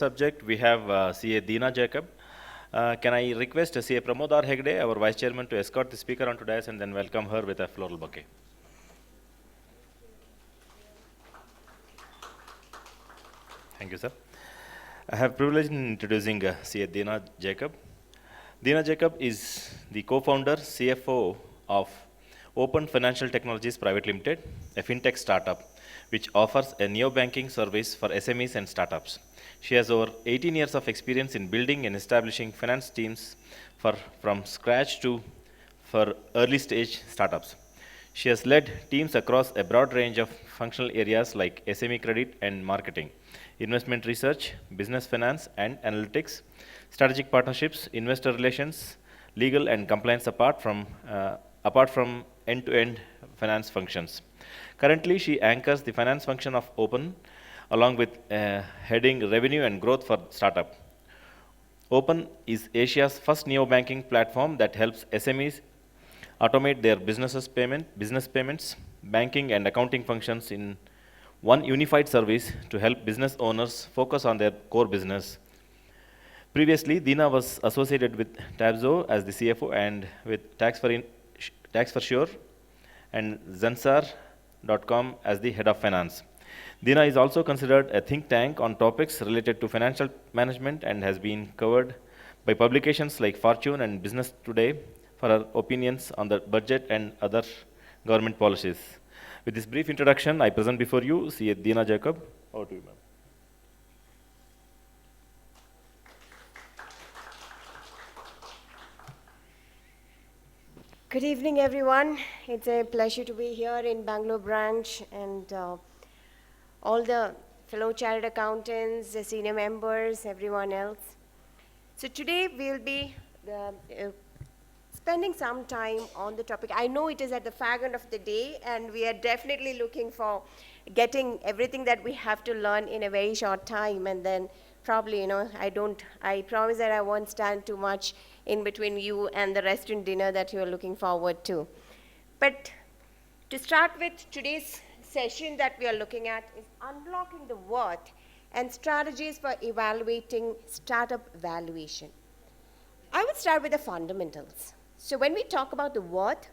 Subject, we have CA Deena Jacob. Can I request CA Pramodar Hegde, our Vice Chairman, to escort the speaker onto dais and then welcome her with a floral bouquet. Thank you, sir. I have privilege in introducing CA Deena Jacob. Deena Jacob is the co-founder, CFO of Open Financial Technologies Private Limited, a fintech startup which offers a neo-banking service for SMEs and startups. She has over 18 years of experience in building and establishing finance teams from scratch for early stage startups. She has led teams across a broad range of functional areas like SME credit and marketing, investment research, business finance and analytics, strategic partnerships, investor relations, legal and compliance apart from end-to-end finance functions. Currently, she anchors the finance function of Open, along with heading revenue and growth for startup. Open is Asia's first neo-banking platform that helps SMEs automate their business payments, banking and accounting functions in one unified service to help business owners focus on their core business. Previously, Deena was associated with Tabzo as the CFO and with Tax for Sure and Zansar.com as the head of finance. Deena is also considered a think tank on topics related to financial management and has been covered by publications like Fortune and Business Today for her opinions on the budget and other government policies. With this brief introduction, I present before you CA Deena Jacob. Over to you, ma'am. Good evening, everyone. It's a pleasure to be here in Bangalore branch and all the fellow chartered accountants, the senior members, everyone else. So today we'll be spending some time on the topic. I know it is at the fag end of the day, and we are definitely looking for getting everything that we have to learn in a very short time, and then probably, I promise that I won't stand too much in between you and the restaurant dinner that you are looking forward to. But to start with, today's session that we are looking at is unlocking the worth and strategies for evaluating startup valuation. I would start with the fundamentals. So when we talk about the worth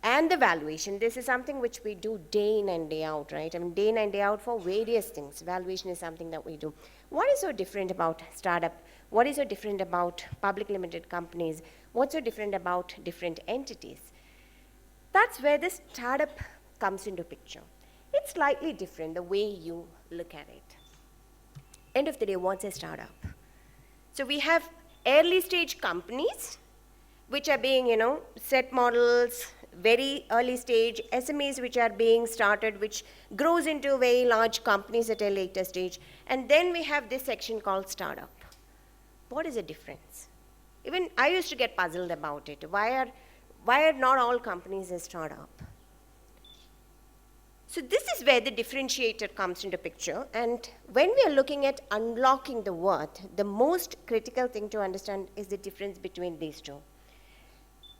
and the valuation, this is something which we do day in and day out, right? I mean, day in and day out for various things. Valuation is something that we do. What is so different about startup? What is so different about public limited companies? What's so different about different entities? That's where the startup comes into picture. It's slightly different the way you look at it. End of the day, what's a startup? So we have early stage companies which are being, set models, very early stage SMEs which are being started, which grows into very large companies at a later stage. And then we have this section called startup. What is the difference? Even I used to get puzzled about it. Why are not all companies a startup? So this is where the differentiator comes into picture. And when we are looking at unlocking the worth, the most critical thing to understand is the difference between these two.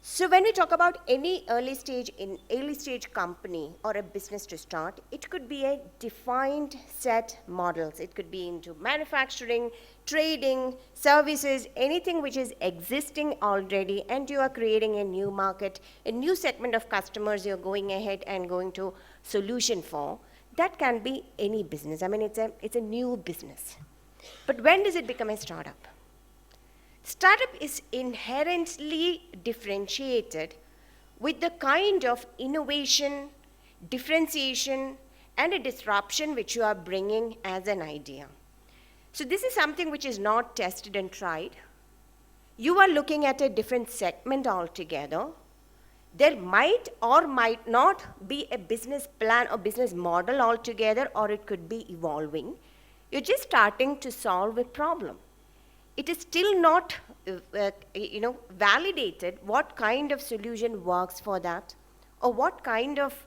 So when we talk about any early stage company or a business to start, it could be a defined set models. It could be into manufacturing, trading, services, anything which is existing already, and you are creating a new market, a new segment of customers you're going ahead and going to solution for. That can be any business. I mean, it's a new business. But when does it become a startup? Startup is inherently differentiated with the kind of innovation, differentiation, and a disruption which you are bringing as an idea. So this is something which is not tested and tried. You are looking at a different segment altogether. There might or might not be a business plan or business model altogether, or it could be evolving. You're just starting to solve a problem. It is still not validated what kind of solution works for that, or what kind of,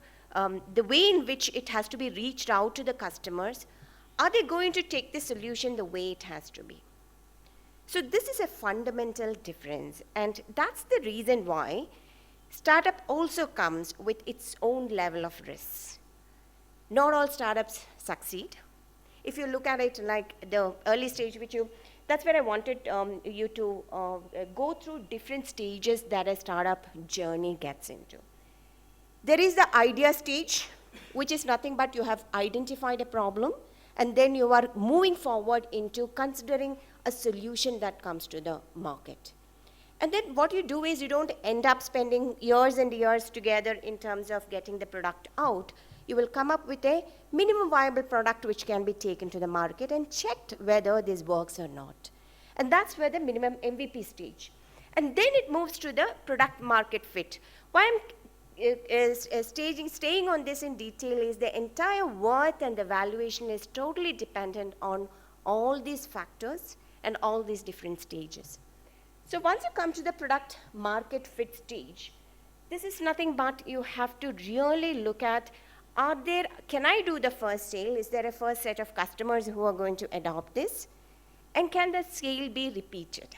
the way in which it has to be reached out to the customers. Are they going to take the solution the way it has to be? So this is a fundamental difference, and that's the reason why startup also comes with its own level of risks. Not all startups succeed. if you look at it like the early stage, that's where I wanted you to go through different stages that a startup journey gets into. There is the idea stage, which is nothing but you have identified a problem, and then you are moving forward into considering a solution that comes to the market. And then what you do is you don't end up spending years and years together in terms of getting the product out. You will come up with a minimum viable product which can be taken to the market and checked whether this works or not. And that's where the minimum MVP stage. And then it moves to the product market fit. Why I'm staying on this in detail is the entire worth and the valuation is totally dependent on all these factors and all these different stages. So once you come to the product market fit stage, this is nothing but you have to really look at, can I do the first sale? Is there a first set of customers who are going to adopt this? And can the sale be repeated?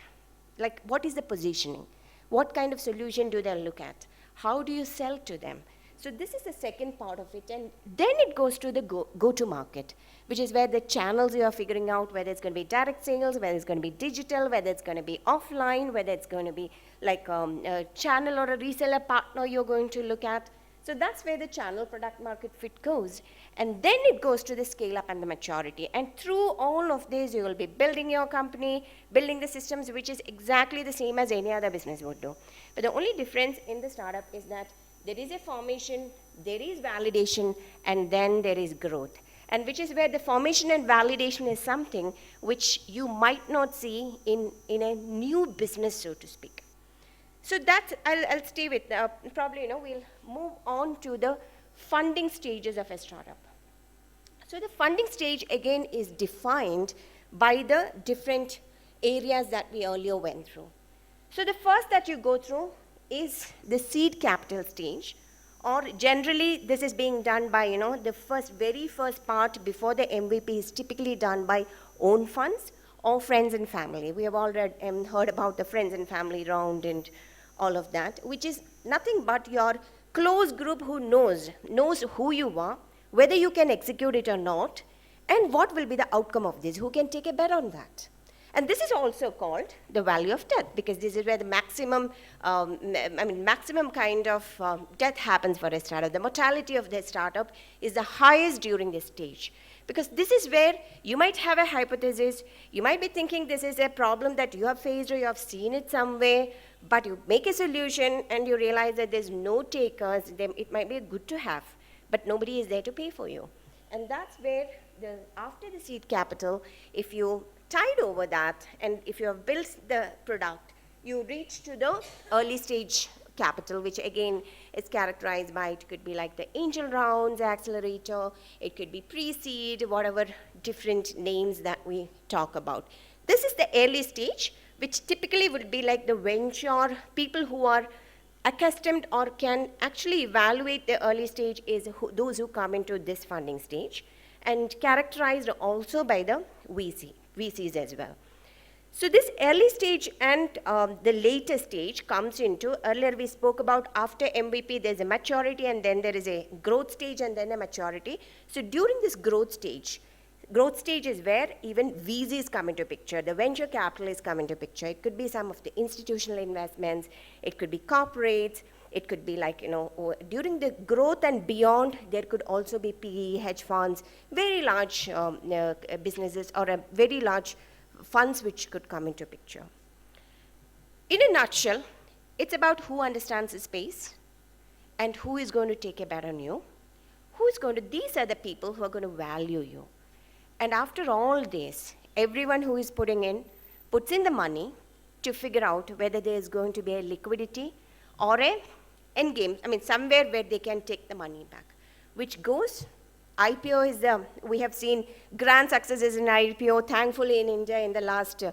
Like, what is the positioning? What kind of solution do they look at? How do you sell to them? So this is the second part of it. And then it goes to the go-to market, which is where the channels you are figuring out, whether it's going to be direct sales, whether it's going to be digital, whether it's going to be offline, whether it's going to be like a channel or a reseller partner you're going to look at. So that's where the channel product market fit goes. And then it goes to the scale up and the maturity. And through all of this, you will be building your company, building the systems, which is exactly the same as any other business would do. But the only difference in the startup is that there is a formation, there is validation, and then there is growth. And which is where the formation and validation is something which you might not see in a new business, so to speak. So that's, I'll stay with, probably, we'll move on to the funding stages of a startup. So the funding stage, again, is defined by the different areas that we earlier went through. So the first that you go through is the seed capital stage, or generally this is being done by, the very first part before the MVP is typically done by own funds or friends and family. We have already heard about the friends and family round and all of that, which is nothing but your close group who knows who you are, whether you can execute it or not, and what will be the outcome of this, who can take a bet on that. And this is also called the value of death, because this is where the maximum kind of death happens for a startup. The mortality of the startup is the highest during this stage. Because this is where you might have a hypothesis, you might be thinking this is a problem that you have faced or you have seen it somewhere, but you make a solution and you realize that there's no takers. It might be good to have, but nobody is there to pay for you. And that's where, after the seed capital, if you tide over that and if you have built the product, you reach to the early stage capital, which again is characterized by, it could be like the angel rounds, accelerator, it could be pre-seed, whatever different names that we talk about. This is the early stage, which typically would be like the venture, people who are accustomed or can actually evaluate the early stage is those who come into this funding stage, and characterized also by the VCs as well. So this early stage and the later stage comes into, earlier we spoke about after MVP, there's a maturity and then there is a growth stage and then a maturity. So during this growth stage is where even VCs come into picture, the venture capitalists come into picture. It could be some of the institutional investments, it could be corporates, it could be like, during the growth and beyond, there could also be PE, hedge funds, very large businesses or a very large funds which could come into picture. In a nutshell, it's about who understands the space and who is going to take a bet on you. These are the people who are going to value you. And after all this, everyone who is puts in the money to figure out whether there is going to be a liquidity or a end game, somewhere where they can take the money back, which goes, IPO is we have seen grand successes in IPO, thankfully in India in the last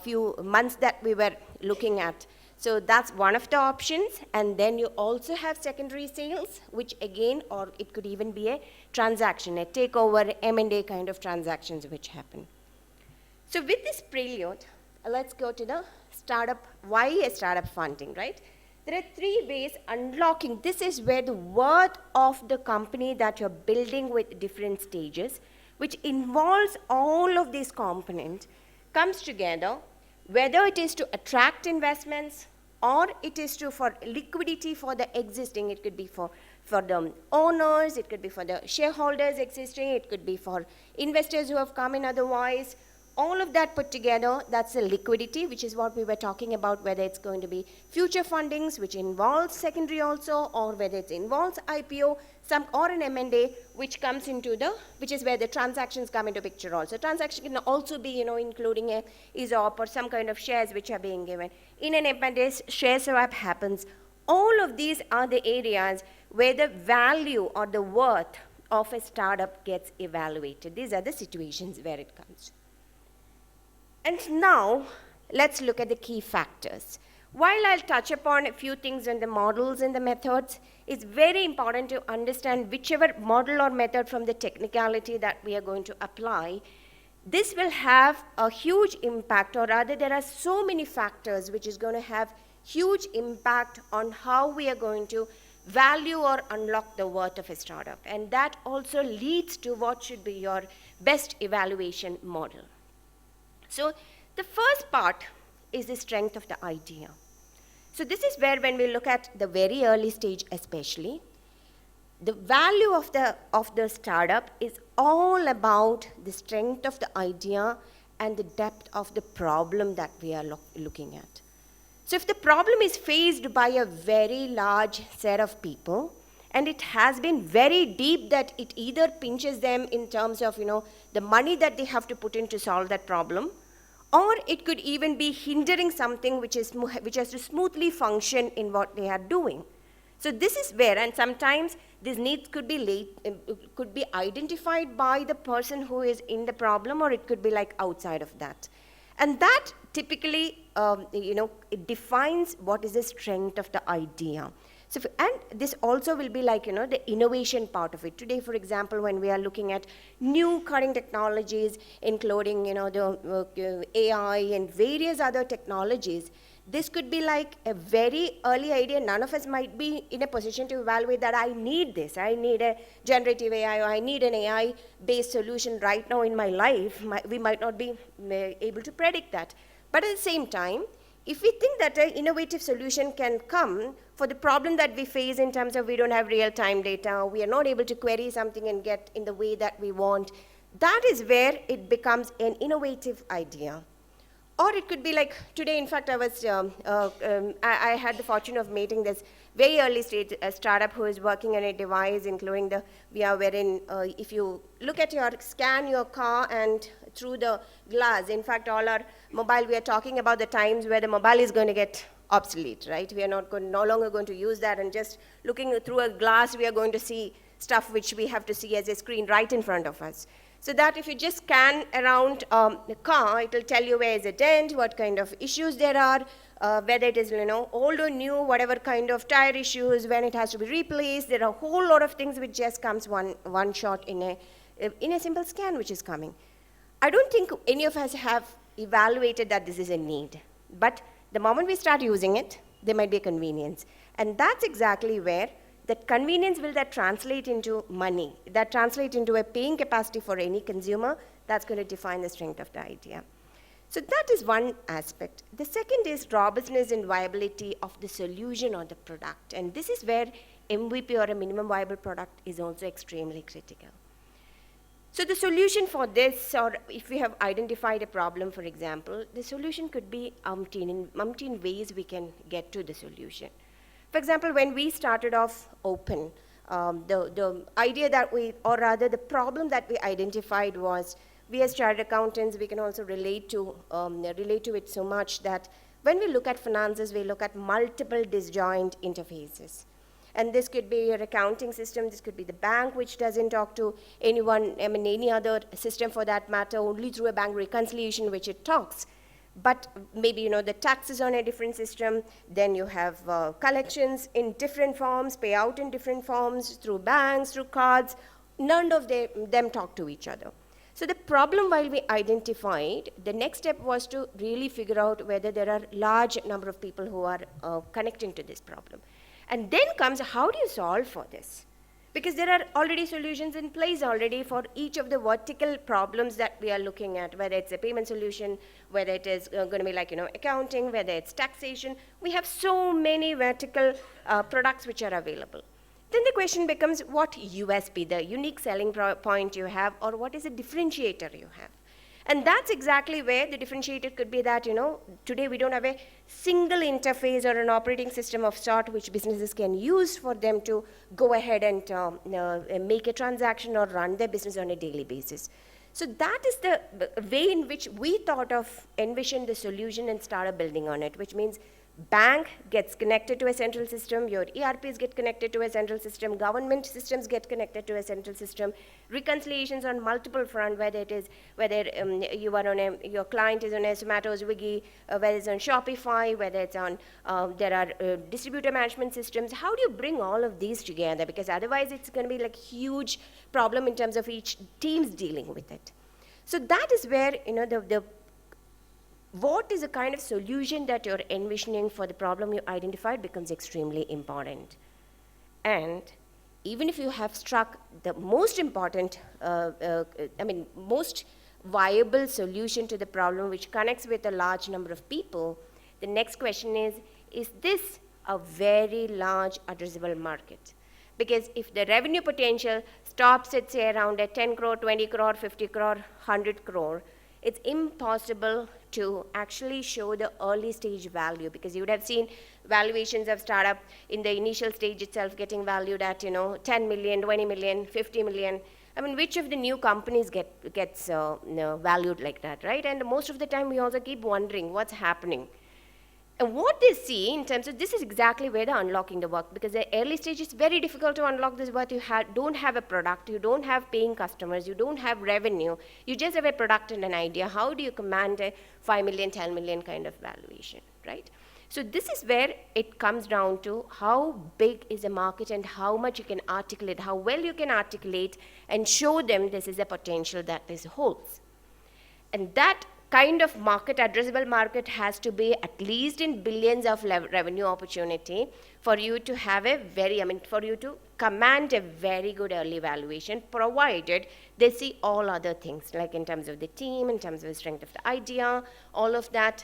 few months that we were looking at. So that's one of the options. And then you also have secondary sales, which again, or it could even be a transaction, a takeover, M&A kind of transactions which happen. So with this prelude, let's go to the startup, why a startup funding, right? There are three ways unlocking. This is where the worth of the company that you're building with different stages which involves all of these components, comes together, whether it is to attract investments or it is to for liquidity for the existing. It could be for the owners, it could be for the shareholders existing, it could be for investors who have come in otherwise. All of that put together, that's the liquidity, which is what we were talking about, whether it's going to be future fundings, which involves secondary also, or whether it involves IPO, or an M&A, which comes into which is where the transactions come into picture also. Transaction can also be, including a ESOP or some kind of shares which are being given. In an M&A, share swap happens. All of these are the areas where the value or the worth of a startup gets evaluated. These are the situations where it comes. And now, let's look at the key factors. While I'll touch upon a few things on the models and the methods, it's very important to understand whichever model or method from the technicality that we are going to apply, this will have a huge impact, or rather there are so many factors which is going to have huge impact on how we are going to value or unlock the worth of a startup. And that also leads to what should be your best evaluation model. So the first part is the strength of the idea. So this is where, when we look at the very early stage especially, the value of the startup is all about the strength of the idea and the depth of the problem that we are looking at. So if the problem is faced by a very large set of people, and it has been very deep that it either pinches them in terms of, the money that they have to put in to solve that problem, or it could even be hindering something which has to smoothly function in what they are doing. So this is where, and sometimes these needs could be identified by the person who is in the problem, or it could be like outside of that. And that typically, it defines what is the strength of the idea. So, and this also will be like, the innovation part of it. Today, for example, when we are looking at new cutting technologies, including, the AI and various other technologies, this could be like a very early idea. None of us might be in a position to evaluate that I need this. I need a generative AI, or I need an AI-based solution right now in my life. We might not be able to predict that. But at the same time, if we think that an innovative solution can come for the problem that we face in terms of we don't have real-time data, we are not able to query something and get in the way that we want, that is where it becomes an innovative idea. Or it could be like today, in fact, I had the fortune of meeting this very early stage startup who is working on a device, including the VR, wherein if you scan your car and through the glass, in fact, all our mobile, we are talking about the times where the mobile is going to get obsolete, right? We are no longer going to use that, and just looking through a glass, we are going to see stuff which we have to see as a screen right in front of us. So that if you just scan around the car, it will tell you where is a dent, what kind of issues there are, whether it is old or new, whatever kind of tire issues, when it has to be replaced. There are a whole lot of things which just comes one shot in a simple scan which is coming. I don't think any of us have evaluated that this is a need. But the moment we start using it, there might be a convenience. And that's exactly where that convenience will that translate into money, that translate into a paying capacity for any consumer. That's going to define the strength of the idea. So that is one aspect. The second is robustness and viability of the solution or the product. And this is where MVP, or a minimum viable product, is also extremely critical. So the solution for this, or if we have identified a problem, for example, the solution could be umpteen ways we can get to the solution. For example, when we started off Open, the idea that or rather the problem that we identified was, we as chartered accountants, we can also relate to it so much that when we look at finances, we look at multiple disjoint interfaces. And this could be your accounting system, this could be the bank, which doesn't talk to anyone, any other system for that matter, only through a bank reconciliation which it talks. But maybe, the taxes on a different system, then you have collections in different forms, payout in different forms, through banks, through cards. None of them talk to each other. So the problem, while we identified, the next step was to really figure out whether there are large number of people who are connecting to this problem. And then comes, how do you solve for this? Because there are already solutions in place already for each of the vertical problems that we are looking at, whether it's a payment solution, whether it is going to be like, accounting, whether it's taxation. We have so many vertical products which are available. Then the question becomes what USP, the unique selling point you have, or what is a differentiator you have. And that's exactly where the differentiator could be that, today we don't have a single interface or an operating system of sort which businesses can use for them to go ahead and make a transaction or run their business on a daily basis. So that is the way in which we thought of envision the solution and started building on it, which means bank gets connected to a central system, your ERPs get connected to a central system, government systems get connected to a central system, reconciliations on multiple front, whether you are on your client is on a Zomato, Swiggy, whether it's on Shopify, whether it's on, there are distributor management systems. How do you bring all of these together? Because otherwise it's going to be like huge problem in terms of each teams dealing with it. So that is where, what is the kind of solution that you're envisioning for the problem you identified becomes extremely important. And even if you have struck the most important, most viable solution to the problem which connects with a large number of people, the next question is this a very large addressable market? Because if the revenue potential stops at, say, around at 10 crore, 20 crore, 50 crore, 100 crore, it's impossible to actually show the early stage value, because you would have seen valuations of startup in the initial stage itself getting valued at 10 million, 20 million, 50 million. I mean, which of the new companies gets valued like that, right? And most of the time we also keep wondering what's happening. And what they see in terms of this is exactly where they're unlocking the work, because the early stage is very difficult to unlock this work. You don't have a product, you don't have paying customers, you don't have revenue, you just have a product and an idea. How do you command a 5 million, 10 million kind of valuation, right? So this is where it comes down to how big is the market and how much you can articulate, how well you can articulate and show them this is a potential that this holds. And that kind of market, addressable market, has to be at least in billions of revenue opportunity for you to have for you to command a very good early valuation, provided they see all other things, like in terms of the team, in terms of the strength of the idea, all of that,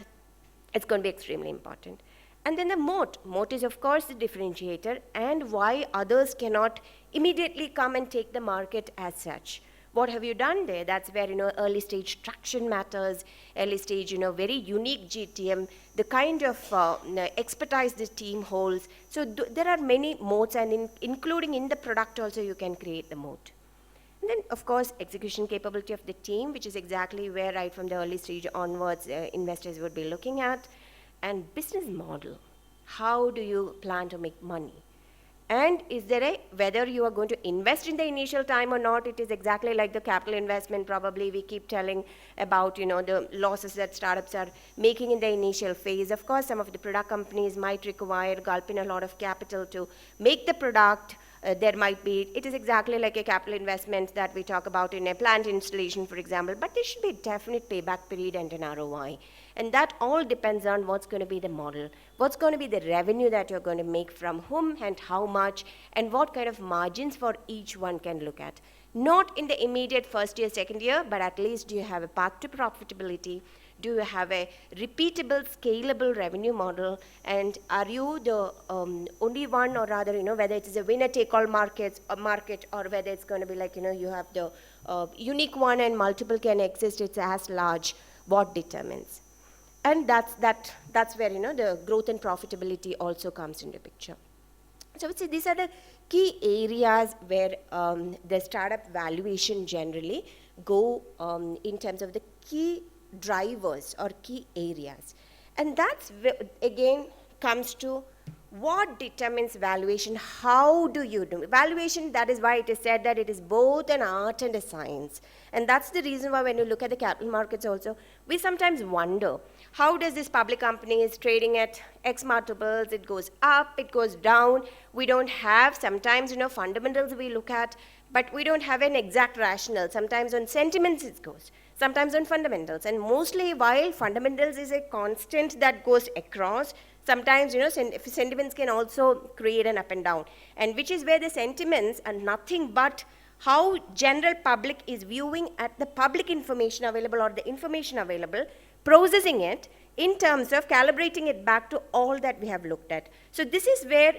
it's going to be extremely important. And then the moat. Moat is, of course, the differentiator and why others cannot immediately come and take the market as such. What have you done there? That's where, early stage traction matters, early stage, very unique GTM, the kind of expertise the team holds. So there are many moats, and including in the product also you can create the moat. And then, of course, execution capability of the team, which is exactly where right from the early stage onwards investors would be looking at. And business model. How do you plan to make money? And is there whether you are going to invest in the initial time or not, it is exactly like the capital investment probably we keep telling about, the losses that startups are making in the initial phase. Of course, some of the product companies might require gulp in a lot of capital to make the product. It is exactly like a capital investment that we talk about in a plant installation, for example, but there should be a definite payback period and an ROI. And that all depends on what's going to be the model, what's going to be the revenue that you're going to make from whom and how much, and what kind of margins for each one can look at. Not in the immediate first year, second year, but at least do you have a path to profitability? Do you have a repeatable, scalable revenue model? And are you the only one, or rather, whether it is a winner-take-all market, or whether it's going to be like, you have the unique one and multiple can exist, it's as large, what determines? And that's where, the growth and profitability also comes into picture. So I would say these are the key areas where the startup valuation generally go in terms of the key drivers or key areas. And that's, again, comes to what determines valuation. How do you do valuation? That is why it is said that it is both an art and a science. And that's the reason why when you look at the capital markets also, we sometimes wonder, how does this public company is trading at X multiples? It goes up, it goes down. We don't have, sometimes, fundamentals we look at, but we don't have an exact rationale. Sometimes on sentiments it goes, sometimes on fundamentals. And mostly while fundamentals is a constant that goes across, sometimes, sentiments can also create an up and down, and which is where the sentiments are nothing but how general public is viewing at the public information available or the information available, processing it in terms of calibrating it back to all that we have looked at. So this is where,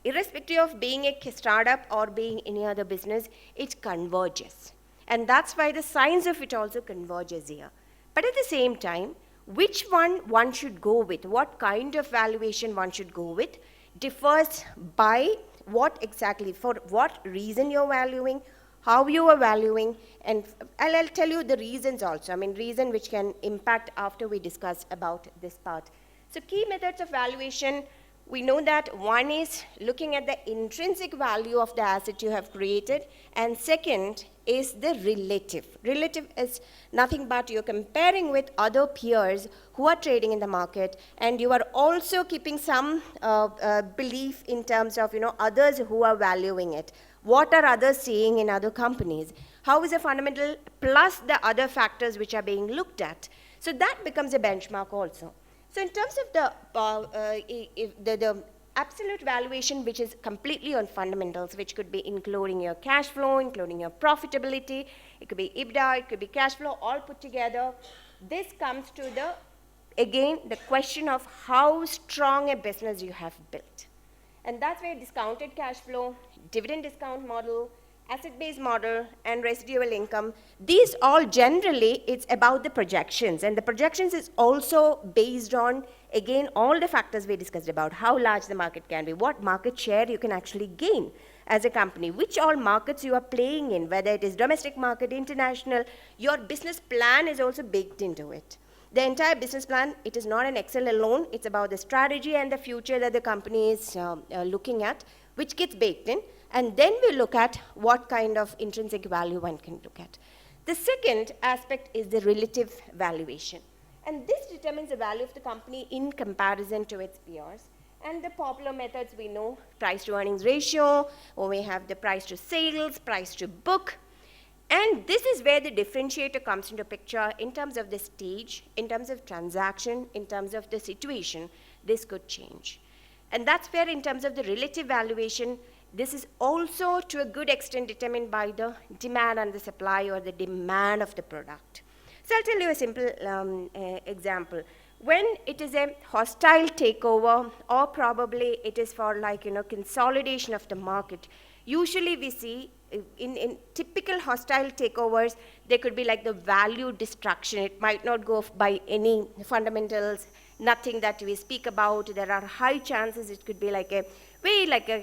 irrespective of being a startup or being any other business, it converges. And that's why the science of it also converges here. But at the same time, which one should go with, what kind of valuation one should go with, differs by what exactly, for what reason you're valuing, how you are valuing, and I'll tell you the reasons also. I mean, reason which can impact after we discuss about this part. So key methods of valuation, we know that one is looking at the intrinsic value of the asset you have created, and second is the relative. Relative is nothing but you're comparing with other peers who are trading in the market, and you are also keeping some belief in terms of others who are valuing it. What are others seeing in other companies? How is a fundamental plus the other factors which are being looked at? So that becomes a benchmark also. So in terms of the absolute valuation, which is completely on fundamentals, which could be including your cash flow, including your profitability, it could be EBITDA, it could be cash flow, all put together. This comes to again, the question of how strong a business you have built. And that's where discounted cash flow, dividend discount model, asset-based model, and residual income, these all generally, it's about the projections. And the projections is also based on, again, all the factors we discussed about how large the market can be, what market share you can actually gain as a company, which all markets you are playing in, whether it is domestic market, international, your business plan is also baked into it. The entire business plan, it is not an Excel alone, it's about the strategy and the future that the company is looking at, which gets baked in. And then we look at what kind of intrinsic value one can look at. The second aspect is the relative valuation. And this determines the value of the company in comparison to its peers. And the popular methods we know, price to earnings ratio, or we have the price to sales, price to book. And this is where the differentiator comes into picture in terms of the stage, in terms of transaction, in terms of the situation, this could change. And that's where in terms of the relative valuation, this is also to a good extent determined by the demand and the supply or the demand of the product. So I'll tell you a simple example. When it is a hostile takeover, or probably it is for consolidation of the market, usually we see in typical hostile takeovers, there could be like the value destruction. It might not go by any fundamentals, nothing that we speak about. There are high chances it could be like a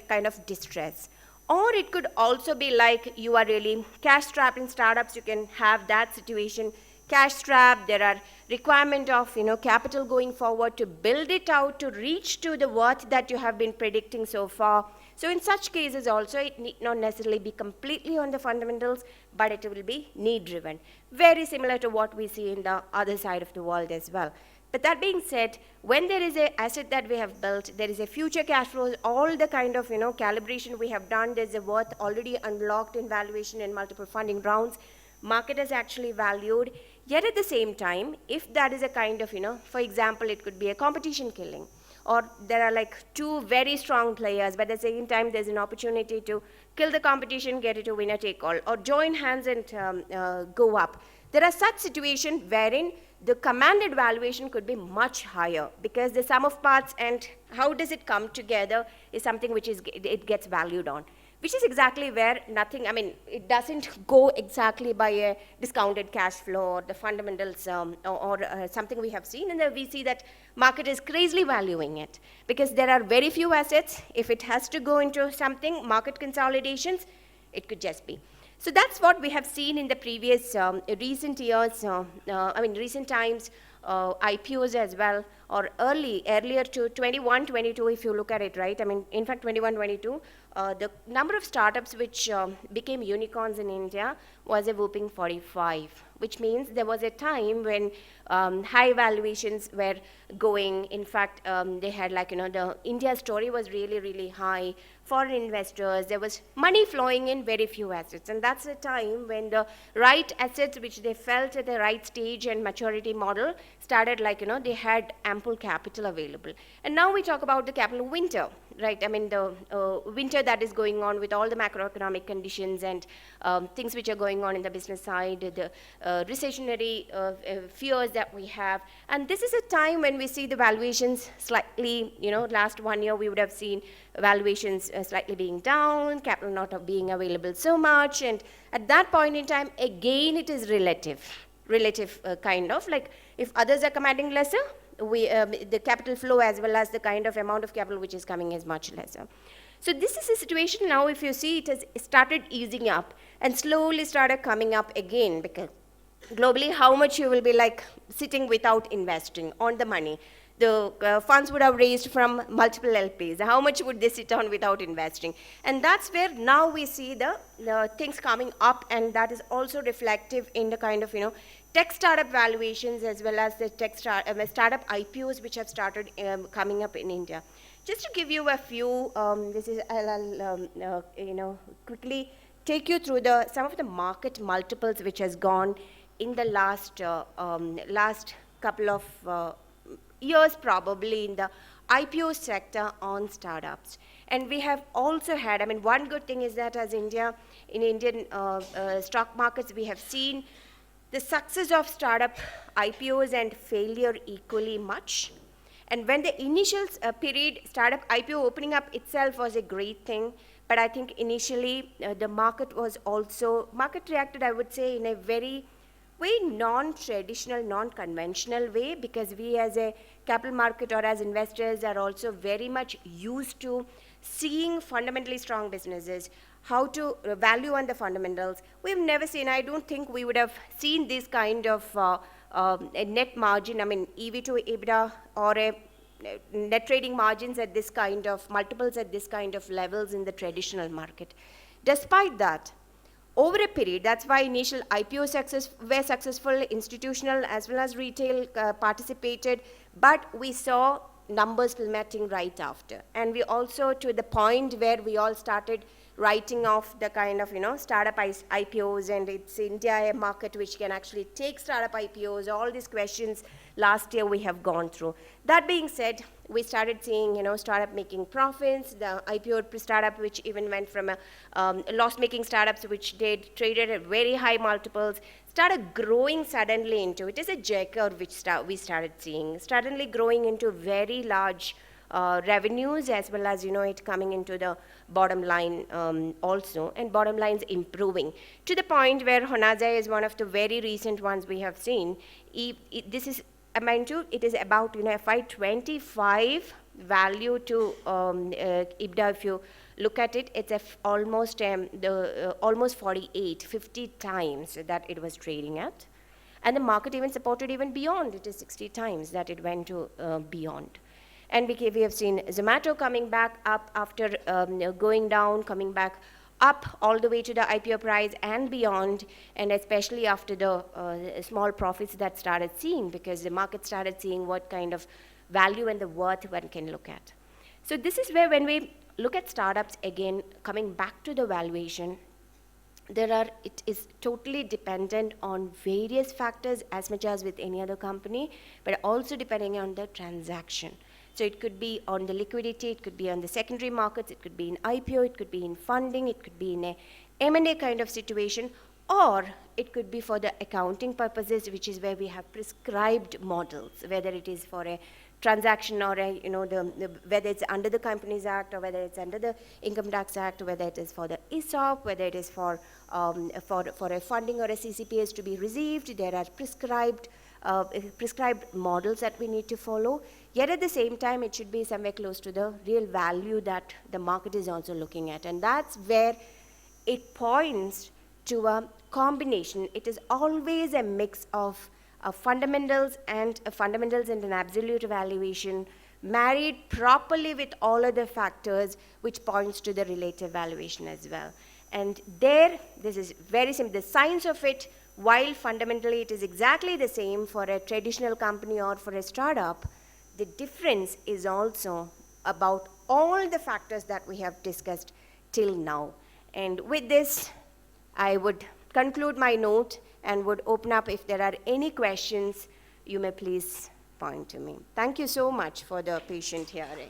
kind of distress. Or it could also be like you are really cash-strapped in startups. You can have that situation, cash-strapped. There are requirement of capital going forward to build it out, to reach to the worth that you have been predicting so far. So in such cases also, it need not necessarily be completely on the fundamentals, but it will be need-driven. Very similar to what we see in the other side of the world as well. But that being said, when there is an asset that we have built, there is a future cash flow, all the kind of calibration we have done, there's a worth already unlocked in valuation in multiple funding rounds, market is actually valued. Yet at the same time, if that is a kind of, for example, it could be a competition killing, or there are like two very strong players, but at the same time there's an opportunity to kill the competition, get it to winner take all, or join hands and go up. There are such situations wherein the commanded valuation could be much higher, because the sum of parts and how does it come together is something which it gets valued on, which is exactly where it doesn't go exactly by a discounted cash flow or the fundamentals or something we have seen, and then we see that market is crazily valuing it, because there are very few assets. If it has to go into something, market consolidations, it could just be. So that's what we have seen in the previous recent years, recent times, IPOs as well, or earlier to 21, 22, if you look at it, right? In fact, 21, 22, the number of startups which became unicorns in India was a whopping 45, which means there was a time when high valuations were going. In fact, they had the India story was really, really high. Foreign investors, there was money flowing in, very few assets. And that's the time when the right assets, which they felt at the right stage and maturity model, started they had ample capital available. And now we talk about the capital winter, right? I mean, the winter that is going on with all the macroeconomic conditions and things which are going on in the business side, the recessionary fears that we have. And this is a time when we see the valuations slightly, last 1 year we would have seen valuations slightly being down, capital not being available so much. And at that point in time, again, it is relative kind of like if others are commanding lesser, the capital flow as well as the kind of amount of capital which is coming is much lesser. So this is a situation now, if you see, it has started easing up and slowly started coming up again, because globally, how much you will be sitting without investing on the money? The funds would have raised from multiple LPs. How much would they sit on without investing? And that's where now we see the things coming up, and that is also reflective in the kind of, tech startup valuations as well as the startup IPOs which have started coming up in India. Just to give you a few, I'll quickly take you through some of the market multiples which has gone in the last couple of years, probably in the IPO sector on startups. And we have also had, one good thing is that as India, in Indian stock markets, we have seen the success of startup IPOs and failure equally much. And when the initial period, startup IPO opening up itself was a great thing, but I think initially the market reacted, I would say, in a very non-traditional, non-conventional way, because we as a capital market or as investors are also very much used to seeing fundamentally strong businesses, how to value on the fundamentals. We've never seen, I don't think we would have seen this kind of a net margin, EV to EBITDA or a net trading margins at this kind of multiples at this kind of levels in the traditional market. Despite that, over a period, that's why initial IPO were successful, institutional as well as retail participated, but we saw numbers plummeting right after. And we also, to the point where we all started writing off the kind of, startup IPOs, and it's India a market which can actually take startup IPOs, all these questions last year we have gone through. That being said, we started seeing, startup making profits, the IPO startup which even went from a loss-making startups which traded at very high multiples, started growing suddenly into, it is a J-curve which we started seeing, suddenly growing into very large revenues as well as, it coming into the bottom line also, and bottom lines improving to the point where Honasa is one of the very recent ones we have seen. This is, mind you, it is about, FY25 value to EBITDA. If you look at it, it's almost 50 times that it was trading at. And the market even supported even beyond, it is 60 times that it went to beyond. And we have seen Zomato coming back up after going down, coming back up all the way to the IPO price and beyond, and especially after the small profits that started seeing, because the market started seeing what kind of value and the worth one can look at. So this is where, when we look at startups, again, coming back to the valuation, it is totally dependent on various factors as much as with any other company, but also depending on the transaction. So it could be on the liquidity, it could be on the secondary markets, it could be in IPO, it could be in funding, it could be in a M&A kind of situation, or it could be for the accounting purposes, which is where we have prescribed models, whether it is for a transaction or a, whether it's under the Companies Act or whether it's under the Income Tax Act, whether it is for the ESOP, whether it is for a funding or a CCPS to be received. There are prescribed models that we need to follow. Yet at the same time, it should be somewhere close to the real value that the market is also looking at. And that's where it points to a combination. It is always a mix of fundamentals and an absolute valuation married properly with all other factors, which points to the relative valuation as well. And there, this is very simple. The science of it, while fundamentally it is exactly the same for a traditional company or for a startup, the difference is also about all the factors that we have discussed till now. And with this, I would conclude my note and would open up if there are any questions, you may please point to me. Thank you so much for the patient hearing.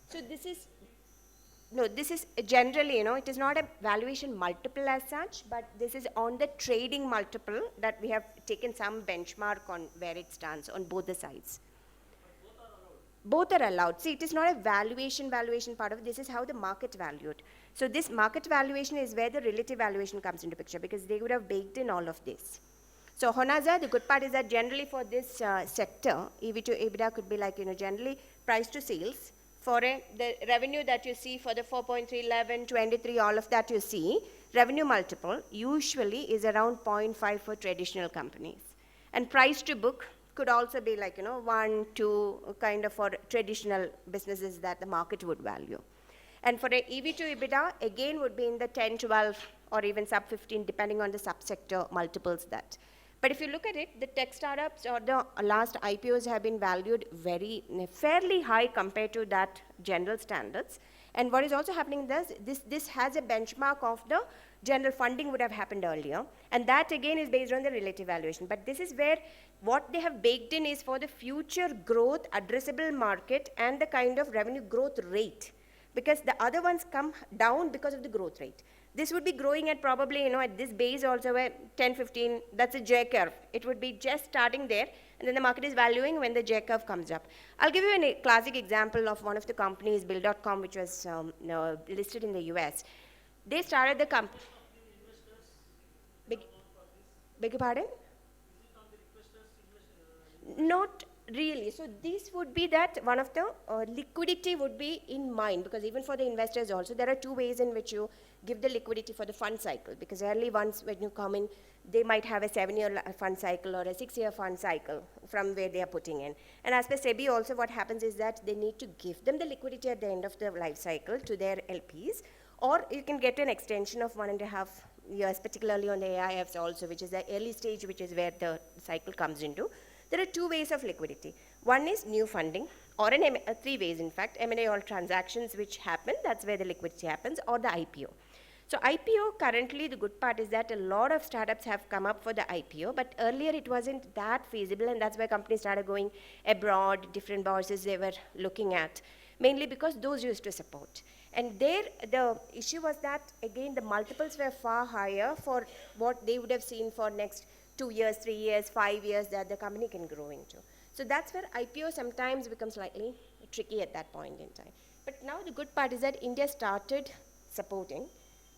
So this is generally, it is not a valuation multiple as such, but this is on the trading multiple that we have taken some benchmark on where it stands on both the sides. Both are allowed. See, it is not a valuation part of it. This is how the market valued. So this market valuation is where the relative valuation comes into picture, because they would have baked in all of this. So Honaza, the good part is that generally for this sector, EV to EBITDA could be like, generally price to sales. For the revenue that you see for the 4.3, 11, 23, all of that you see, revenue multiple usually is around 0.5 for traditional companies. And price to book could also be like, 1, 2, kind of for traditional businesses that the market would value. And for a EV to EBITDA, again would be in the 10, 12, or even sub 15, depending on the subsector multiples that. But if you look at it, the tech startups or the last IPOs have been valued fairly high compared to that general standards. And what is also happening is this has a benchmark of the general funding would have happened earlier. And that again is based on the relative valuation. But this is where what they have baked in is for the future growth, addressable market, and the kind of revenue growth rate. Because the other ones come down because of the growth rate. This would be growing at probably, at this base also where 10, 15, that's a J curve. It would be just starting there, and then the market is valuing when the J curve comes up. I'll give you a classic example of one of the companies, Bill.com, which was listed in the US. They started the company. Beg your pardon? Not really. So this would be that one of the liquidity would be in mind, because even for the investors also, there are two ways in which you give the liquidity for the fund cycle, because early ones when you come in, they might have a 7-year fund cycle or a 6-year fund cycle from where they are putting in. And as per SEBI also, what happens is that they need to give them the liquidity at the end of the life cycle to their LPs, or you can get an extension of 1.5 years, particularly on the AIFs also, which is the early stage, which is where the cycle comes into. There are two ways of liquidity. One is new funding, or three ways in fact, M&A or transactions which happen, that's where the liquidity happens, or the IPO. So IPO, currently the good part is that a lot of startups have come up for the IPO, but earlier it wasn't that feasible, and that's why companies started going abroad, different bosses they were looking at, mainly because those used to support. And there, the issue was that, again, the multiples were far higher for what they would have seen for next 2 years, 3 years, 5 years that the company can grow into. So that's where IPO sometimes becomes slightly tricky at that point in time. But now the good part is that India started supporting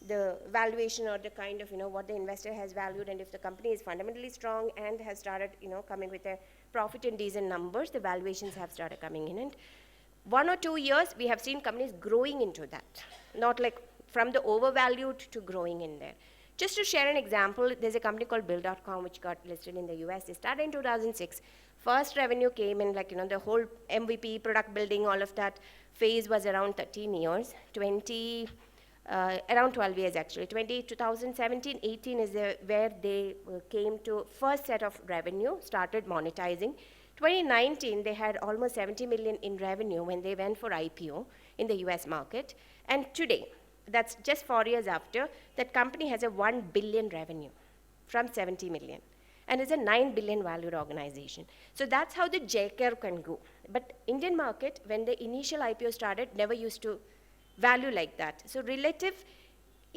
the valuation or the kind of, what the investor has valued, and if the company is fundamentally strong and has started, coming with a profit in decent numbers, the valuations have started coming in. And 1 or 2 years, we have seen companies growing into that, not like from the overvalued to growing in there. Just to share an example, there's a company called Bill.com which got listed in the US. They started in 2006. First revenue came in the whole MVP, product building, all of that phase was around 13 years, around 12 years actually. 2017, 18 is where they came to first set of revenue, started monetizing. 2019, they had almost 70 million in revenue when they went for IPO in the US market. And today, that's just 4 years after, that company has a 1 billion revenue from 70 million. And it's a 9 billion valued organization. So that's how the J curve can go. But Indian market, when the initial IPO started, never used to value like that. So relative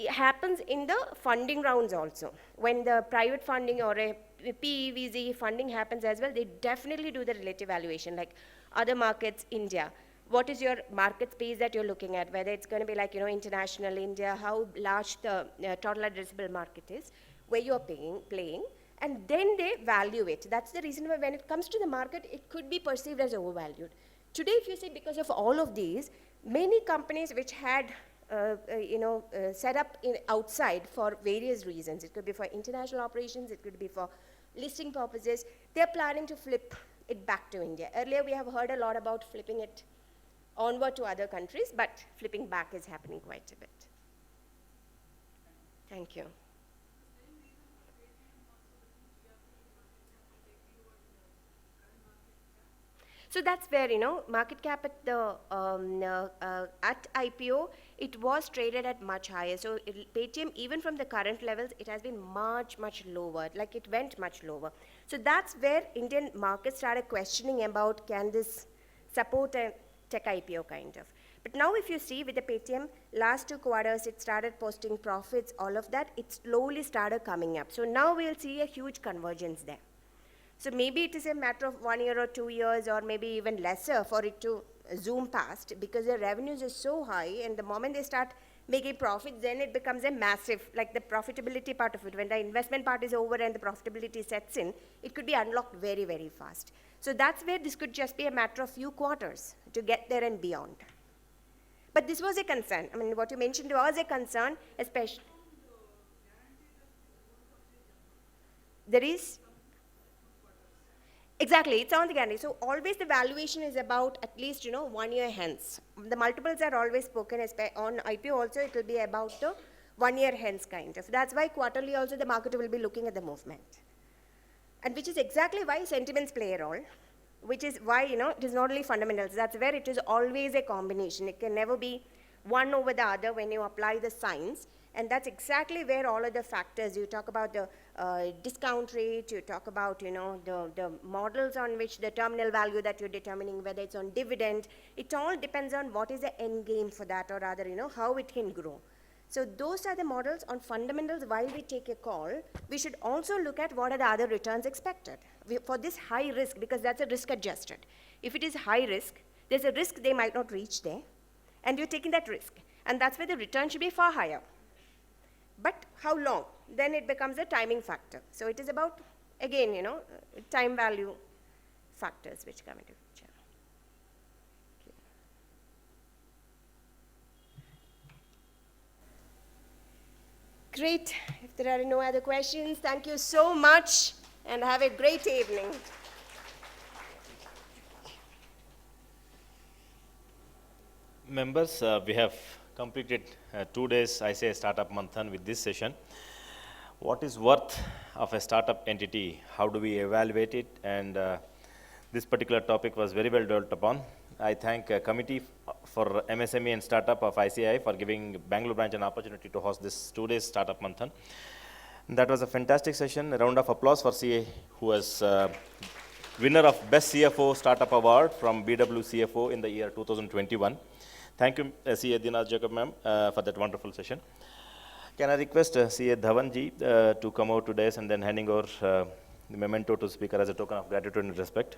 happens in the funding rounds also. When the private funding or a PEVZ funding happens as well, they definitely do the relative valuation, like other markets, India. What is your market space that you're looking at, whether it's going to be like, international, India, how large the total addressable market is, where you're playing, and then they value it. That's the reason why when it comes to the market, it could be perceived as overvalued. Today, if you say because of all of these, many companies which had set up outside for various reasons. It could be for international operations, it could be for listing purposes. They're planning to flip it back to India. Earlier, we have heard a lot about flipping it onward to other countries, but flipping back is happening quite a bit. Thank you. So that's where, market cap at the at IPO, it was traded at much higher. So Paytm, even from the current levels, it has been much, much lower. Like it went much lower. So that's where Indian markets started questioning about, can this support a tech IPO kind of. But now if you see with the Paytm, last 2 quarters, it started posting profits, all of that, it slowly started coming up. So now we'll see a huge convergence there. So maybe it is a matter of 1 year or 2 years or maybe even lesser for it to zoom past, because the revenues are so high, and the moment they start making profits, then it becomes a massive, like the profitability part of it. When the investment part is over and the profitability sets in, it could be unlocked very, very fast. So that's where this could just be a matter of few quarters to get there and beyond. But this was a concern. I mean, what you mentioned was a concern, especially. There is. Exactly, it's on the guarantee. So always the valuation is about at least 1 year hence. The multiples are always spoken on IPO also. It will be about the 1 year hence kind of. That's why quarterly also the market will be looking at the movement, and which is exactly why sentiments play a role. Which is why it is not only fundamentals. That's where it is always a combination. It can never be one over the other when you apply the science. And that's exactly where all of the factors, you talk about the discount rate, you talk about the models on which the terminal value that you're determining, whether it's on dividend, it all depends on what is the end game for that, or rather how it can grow. So those are the models. On fundamentals. While we take a call, we should also look at what are the other returns expected for this high risk, because that's a risk adjusted. If it is high risk, there's a risk they might not reach there, and you're taking that risk, and that's where the return should be far higher. But how long? Then it becomes a timing factor. So it is about, again, time value factors which come into picture. Okay. Great. If there are no other questions, thank you so much, and have a great evening. Members, we have completed 2 days ICAI Startup Manthan with this session. What is worth of a startup entity? How do we evaluate it? And this particular topic was very well developed upon. I thank Committee for MSME and Startup of ICAI for giving Bangalore branch an opportunity to host this 2 days Startup Manthan. That was a fantastic session. A round of applause for CA, who was winner of Best CFO Startup Award from BW CFO in the year 2021. Thank you, CA Deena Jacob ma'am, for that wonderful session. Can I request CA Dhawan ji to come out today and then handing over the memento to speaker as a token of gratitude and respect?